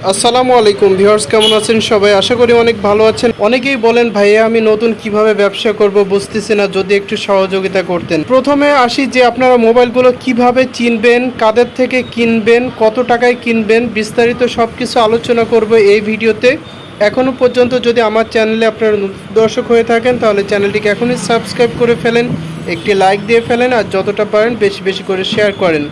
আসসালামু আলাইকুম ভিউয়ার্স, কেমন আছেন সবাই? আশা করি অনেক ভালো আছেন। অনেকেই বলেন ভাইয়া আমি নতুন কিভাবে ব্যবসা করব বুঝতেছি না, যদি একটু সহযোগিতা করতেন। প্রথমে আসি যে আপনারা মোবাইলগুলো কিভাবে চিনবেন, কাদের থেকে কিনবেন, কত টাকায় কিনবেন, বিস্তারিত সব কিছু আলোচনা করব এই ভিডিওতে। এখনও পর্যন্ত যদি আমার চ্যানেলে আপনারা দর্শক হয়ে থাকেন তাহলে চ্যানেলটিকে এখনই সাবস্ক্রাইব করে ফেলেন, একটি লাইক দিয়ে ফেলেন আর যতটা পারেন বেশি বেশি করে শেয়ার করেন।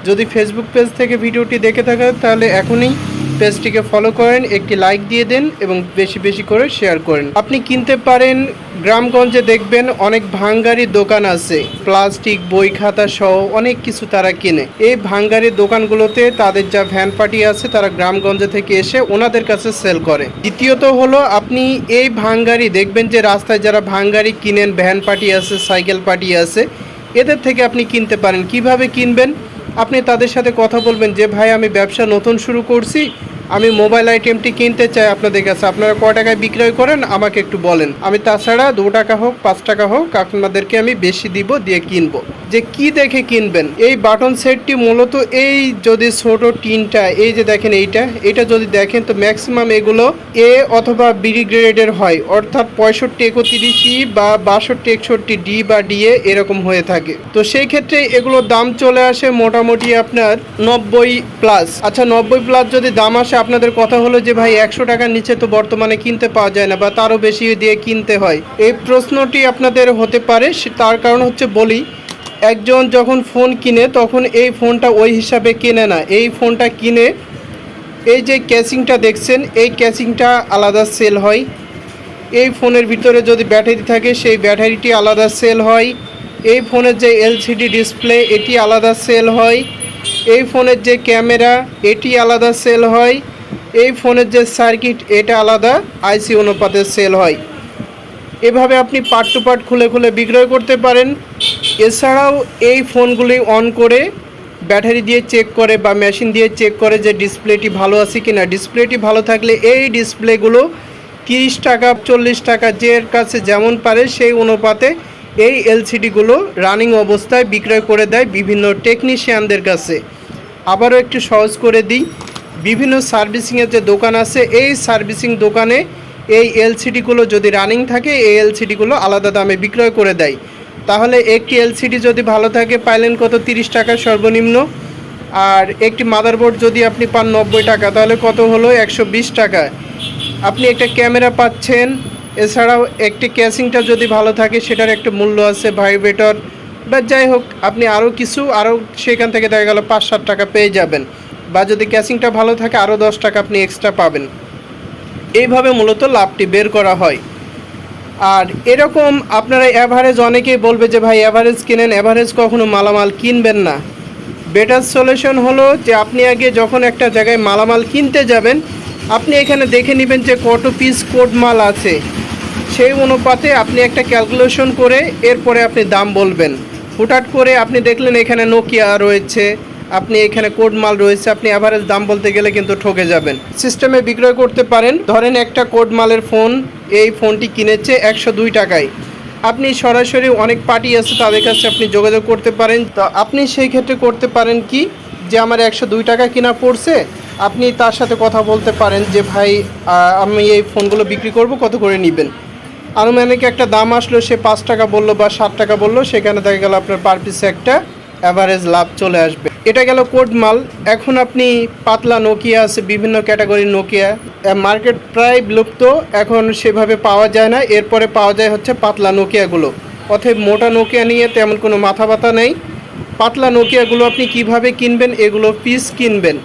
যদি ফেসবুক পেজ থেকে ভিডিওটি দেখে থাকেন তাহলে এখনই পেজটিকে ফলো করেন, একটি লাইক দিয়ে দেন এবং বেশি বেশি করে শেয়ার করেন। আপনি কিনতে পারেন গ্রামগঞ্জে, দেখবেন অনেক ভাঙ্গারি দোকান আছে, প্লাস্টিক বই খাতা সহ অনেক কিছু তারা কিনে। এই ভাঙ্গারি দোকানগুলোতে তাদের যা ভ্যান পার্টি আছে তারা গ্রামগঞ্জে থেকে এসে ওনাদের কাছে সেল করে। দ্বিতীয়ত হলো আপনি এই ভাঙ্গারি দেখবেন যে রাস্তায় যারা ভাঙ্গারি কিনেন, ভ্যান পার্টি আছে, সাইকেল পার্টি আছে, এদের থেকে আপনি কিনতে পারেন। কিভাবে কিনবেন? আপনি তাদের সাথে কথা বলবেন যে ভাই আমি ব্যবসা নতুন শুরু করছি, আমি মোবাইল আইটেমটি কিনতে চাই আপনাদের কাছে, আপনারা কয় টাকায় বিক্রয় করেন আমাকে একটু বলেন, আমি তাছাড়া 2 টাকা হোক 5 টাকা হোক আপনাদেরকে আমি বেশি দিব, দিয়ে কিনবো। যে কি দেখে কিনবেন? এই বাটন সেটটি মূলত এই যদি ছোট টিনটা, এই যে দেখেন এইটা যদি দেখেন তো ম্যাক্সিমাম এগুলো এ অথবা বি গ্রেডের হয়, অর্থাৎ 65 31 বা 62 61 ডি বা ডিএ এরকম হয়ে থাকে। তো সেই ক্ষেত্রে এগুলোর দাম চলে আসে মোটামুটি আপনার 90 প্লাস। আচ্ছা 90 প্লাস যদি দাম আসে, আপনাদের কথা হলো যে ভাই 100 টাকার নিচে তো বর্তমানে কিনতে পাওয়া যায় না বা তারও বেশি দিয়ে কিনতে হয়, এই প্রশ্নটি আপনাদের হতে পারে। তার কারণ হচ্ছে বলি, একজন যখন ফোন কিনে তখন এই ফোনটা ওই হিসাবে কেনে না। এই ফোনটা কিনে এই যে ক্যাসিংটা দেখছেন, এই ক্যাসিংটা আলাদা সেল হয়। এই ফোনের ভিতরে যদি ব্যাটারি থাকে সেই ব্যাটারিটি আলাদা সেল হয়। এই ফোনের যে এলসিডি ডিসপ্লে এটি আলাদা সেল হয়। এই ফোনের যে ক্যামেরা এটি আলাদা সেল হয়। এই ফোনের যে সার্কিট এটা আলাদা আইসি অনুপাতে সেল হয়। এভাবে আপনি পার্ট টু পার্ট খুলে খুলে বিক্রয় করতে পারেন। এছাড়াও এই ফোনগুলি অন করে ব্যাটারি দিয়ে চেক করে বা মেশিন দিয়ে চেক করে যে ডিসপ্লেটি ভালো আছে কিনা। ডিসপ্লেটি ভালো থাকলে এই ডিসপ্লেগুলো 30 টাকা 40 টাকা যে কাছে যেমন পারে সেই অনুপাতে এই এলসিডিগুলো রানিং অবস্থায় বিক্রয় করে দেয় বিভিন্ন টেকনিশিয়ানদের কাছে। আবারও একটু সহজ করে দিই, বিভিন্ন সার্ভিসিংয়ের যে দোকান আছে এই সার্ভিসিং দোকানে এই এলসিডিগুলো যদি রানিং থাকে এই এলসিডিগুলো আলাদা দামে বিক্রয় করে দেয়। তাহলে একটি এলসিডি যদি ভালো থাকে পাইলেন কত? 30 টাকা সর্বনিম্ন। আর একটি মাদারবোর্ড যদি আপনি পান 90 টাকা, তাহলে কত হলো? 120 টাকা। আপনি একটা ক্যামেরা পাচ্ছেন। এছাড়াও একটি ক্যাসিংটা যদি ভালো থাকে সেটার একটা মূল্য আছে, ভাইব্রেটর বা যাই হোক, আপনি আরও কিছু সেখান থেকে দেখা গেল 5-7 টাকা পেয়ে যাবেন। বা যদি ক্যাসিংটা ভালো থাকে আরও 10 টাকা আপনি এক্সট্রা পাবেন। এইভাবে মূলত লাভটি বের করা হয়। আর এরকম আপনারা অ্যাভারেজ, অনেকেই বলবে যে ভাই অ্যাভারেজ কিনেন, অ্যাভারেজ কখনো মালামাল কিনবেন না। বেটার সলিউশন হলো যে আপনি আগে যখন একটা জায়গায় মালামাল কিনতে যাবেন, আপনি এখানে দেখে নেবেন যে কত পিস কোড মাল আছে, সেই অনুপাতে আপনি একটা ক্যালকুলেশন করে এরপরে আপনি দাম বলবেন। হুটহাট করে আপনি দেখলেন এখানে নোকিয়া রয়েছে, আপনি এখানে কোড মাল রয়েছে, আপনি অ্যাভারেজ দাম বলতে গেলে কিন্তু ঠকে যাবেন। সিস্টেমে বিক্রয় করতে পারেন। ধরেন একটা কোড মালের ফোন, এই ফোনটি কিনেছে 102 টাকায়। আপনি সরাসরি অনেক পার্টি আছে তাদের কাছে আপনি যোগাযোগ করতে পারেন। তো আপনি সেই ক্ষেত্রে করতে পারেন কি, যে আমার 102 টাকা কিনা পড়ছে, আপনি তার সাথে কথা বলতে পারেন যে ভাই আমি এই ফোনগুলো বিক্রি করব, কত করে নেবেন। আনুমানিক একটা দাম আসলো, সে 5 টাকা বললো বা 7 টাকা বললো, সেখানে দেখা গেল আপনার পার পিসে একটা অ্যাভারেজ লাভ চলে আসবে। এটা গেল কোড মাল। এখন আপনি পাতলা নোকিয়া আছে, বিভিন্ন ক্যাটাগরির নোকিয়া, মার্কেট প্রায় বিলুপ্ত, এখন সেভাবে পাওয়া যায় না। এরপরে পাওয়া যায় হচ্ছে পাতলা নোকিয়াগুলো। অতএব মোটা নোকিয়া নিয়ে তেমন কোনো মাথা ব্যথা নেই। পাতলা নোকিয়াগুলো আপনি কিভাবে কিনবেন? এগুলো পিস কিনবেন,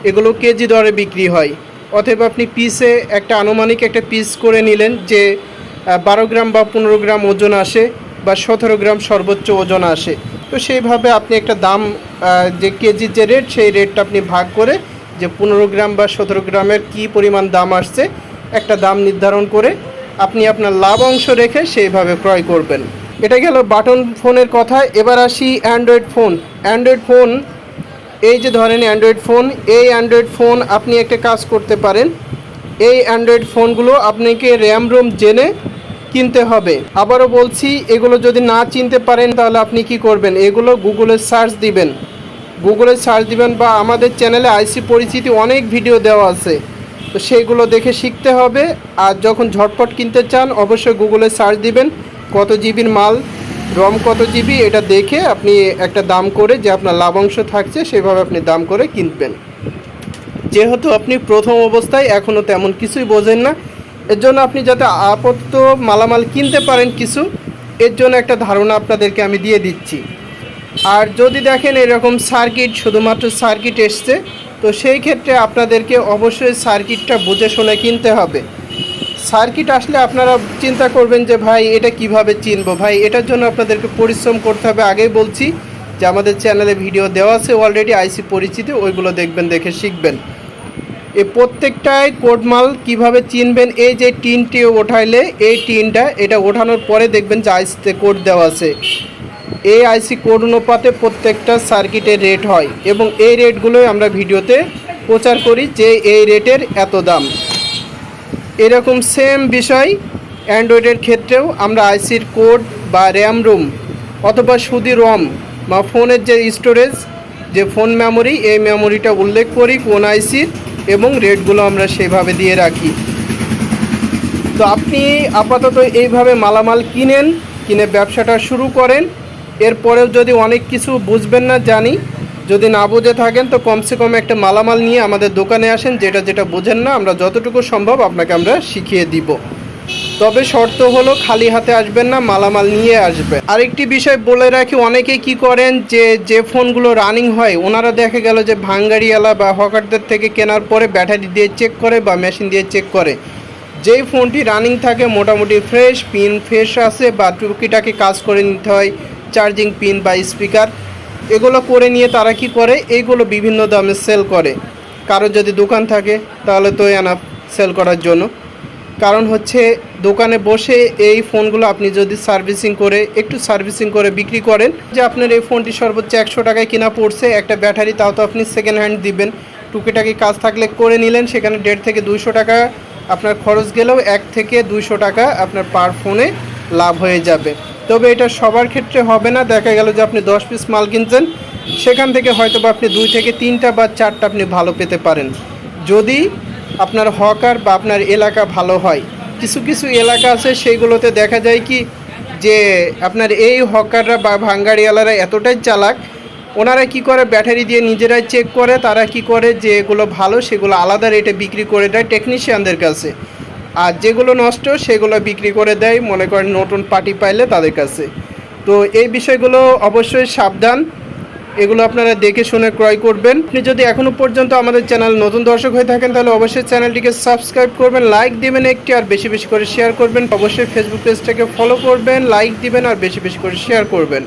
এগুলো কেজি দরে বিক্রি হয়। অতএব আপনি পিসে একটা আনুমানিক একটা পিস করে নিলেন যে 12 গ্রাম বা 15 গ্রাম ওজন আসে বা 17 গ্রাম সর্বোচ্চ ওজন আসে। তো সেইভাবে আপনি একটা দাম, যে কেজির যে রেট সেই রেটটা আপনি ভাগ করে যে 15 গ্রাম বা 17 গ্রামের কী পরিমাণ দাম আসছে একটা দাম নির্ধারণ করে আপনি আপনার লাভ অংশ রেখে সেইভাবে ক্রয় করবেন। এটা গেল বাটন ফোনের কথা। এবার আসি অ্যান্ড্রয়েড ফোন। অ্যান্ড্রয়েড ফোন, এই যে ধরেন অ্যান্ড্রয়েড ফোন, এই অ্যান্ড্রয়েড ফোন আপনি একটা কাজ করতে পারেন। এই অ্যান্ড্রয়েড ফোনগুলো আপনাকে র্যাম রোম জেনে কিনতে হবে। আবারও বলছি, এগুলো যদি না চিনতে পারেন তাহলে আপনি কি করবেন? এগুলো গুগলে সার্চ দিবেন। গুগলে সার্চ দিবেন বা আমাদের চ্যানেলে আইসি পরিচিতি অনেক ভিডিও দেওয়া আছে, তো সেইগুলো দেখে শিখতে হবে। আর যখন ঝটপট কিনতে চান অবশ্যই গুগলে সার্চ দিবেন কত জিবির মাল, রম কত জিবি, এটা দেখে আপনি একটা দাম করে যে আপনার লাভাংশ থাকছে সেভাবে আপনি দাম করে কিনবেন। যেহেতু আপনি প্রথম অবস্থায় এখনও তেমন কিছুই বোঝেন না, এর জন্য আপনি যাতে আপাতত মালামাল কিনতে পারেন কিছু, এর জন্য একটা ধারণা আপনাদেরকে আমি দিয়ে দিচ্ছি। আর যদি দেখেন এরকম সার্কিট, শুধুমাত্র সার্কিট এসছে, তো সেই ক্ষেত্রে আপনাদেরকে অবশ্যই সার্কিটটা বুঝে শুনে কিনতে হবে। সার্কিট আসলে আপনারা চিন্তা করবেন যে ভাই এটা কিভাবে চিনবো। ভাই এটার জন্য আপনাদেরকে পরিশ্রম করতে হবে। আগেই বলছি যে আমাদের চ্যানেলে ভিডিও দেওয়া আছে অলরেডি আইসি পরিচিতি, ওইগুলো দেখবেন, দেখে শিখবেন। এই প্রত্যেকটাই কোড মাল কীভাবে চিনবেন, এই যে টিনটি ওঠাইলে এই টিনটা এটা ওঠানোর পরে দেখবেন যে আইসিতে কোড দেওয়া আছে। এই আইসি কোড অনুপাতে প্রত্যেকটা সার্কিটের রেট হয় এবং এই রেটগুলোই আমরা ভিডিওতে প্রচার করি যে এই রেটের এত দাম। এরকম সেম বিষয় অ্যান্ড্রয়েডের ক্ষেত্রেও আমরা আইসির কোড বা র্যাম রুম অথবা শুধু রম বা ফোনের যে স্টোরেজ, যে ফোন মেমোরি, এই মেমোরিটা উল্লেখ করি কোন আইসির এবং রেটগুলো আমরা সেভাবে দিয়ে রাখি। তো আপনি আপাতত এইভাবে মালামাল কিনে ব্যবসাটা শুরু করেন। এরপরেও যদি অনেক কিছু বুঝবেন না জানি, যদি না বুঝে থাকেন তো কমসে কম একটা মালামাল নিয়ে আমাদের দোকানে আসেন, যেটা বুঝেন না আমরা যতটুকু সম্ভব আপনাকে আমরা শিখিয়ে দিব। তবে শর্ত হলো খালি হাতে আসবেন না, মালামাল নিয়ে আসবেন। আরেকটি বিষয় বলে রাখি, অনেকেই কি করেন যে ফোনগুলো রানিং হয় ওনারা দেখা গেল যে ভাঙ্গাড়িওয়ালা বা হকারদের থেকে কেনার পরে ব্যাটারি দিয়ে চেক করে বা মেশিন দিয়ে চেক করে। যেই ফোনটি রানিং থাকে মোটামুটি ফ্রেশ, পিন ফ্রেশ আছে বা টুকিটাকি কাজ করে নিতে হয়, চার্জিং পিন বা স্পিকার, এগুলো করে নিয়ে তারা কি করে এইগুলো বিভিন্ন দামে সেল করে। কারো যদি দোকান থাকে তাহলে তো এনাফ সেল করার জন্য। কারণ হচ্ছে দোকানে বসে এই ফোনগুলো আপনি যদি একটু সার্ভিসিং করে বিক্রি করেন, যে আপনার এই ফোনটি সর্বোচ্চ 100 টাকায় কেনা পড়ছে, একটা ব্যাটারি, তাও তো আপনি সেকেন্ড হ্যান্ড দিবেন। টুকিটাকি কাজ থাকলে করে নিলেন, সেখানে 150 থেকে 200 টাকা আপনার খরচ গেলেও 1 থেকে 200 টাকা আপনার পার ফোনে লাভ হয়ে যাবে। তবে এটা সবার ক্ষেত্রে হবে না। দেখা গেল যে আপনি 10 পিস মাল কিনছেন, সেখান থেকে হয়তো বা আপনি 2 থেকে 3টা বা 4টা আপনি ভালো পেতে পারেন, যদি আপনার হকার বা আপনার এলাকা ভালো হয়। কিছু কিছু এলাকা আছে সেইগুলোতে দেখা যায় কি যে আপনার এই হকাররা বা ভাঙ্গাড়িওয়ালারা এতটাই চালাক, ওনারা কি করে ব্যাটারি দিয়ে নিজেরাই চেক করে, তারা কি করে যে এগুলো ভালো সেগুলো আলাদা রেটে বিক্রি করে দেয় টেকনিশিয়ানদের কাছে, আর যেগুলো নষ্ট সেগুলো বিক্রি করে দেয় মনে করেন নতুন পার্টি পাইলে তাদের কাছে। তো এই বিষয়গুলো অবশ্যই সাবধান, এগুলো আপনারা দেখে শুনে ক্রয় করবেন। আপনি যদি এখনও পর্যন্ত আমাদের চ্যানেল নতুন দর্শক হয়ে থাকেন তাহলে অবশ্যই চ্যানেলটিকে সাবস্ক্রাইব করবেন, লাইক দিবেন একটি, আর বেশি বেশি করে শেয়ার করবেন। অবশ্যই ফেসবুক পেজটাকে ফলো করবেন, লাইক দিবেন আর বেশি বেশি করে শেয়ার করবেন।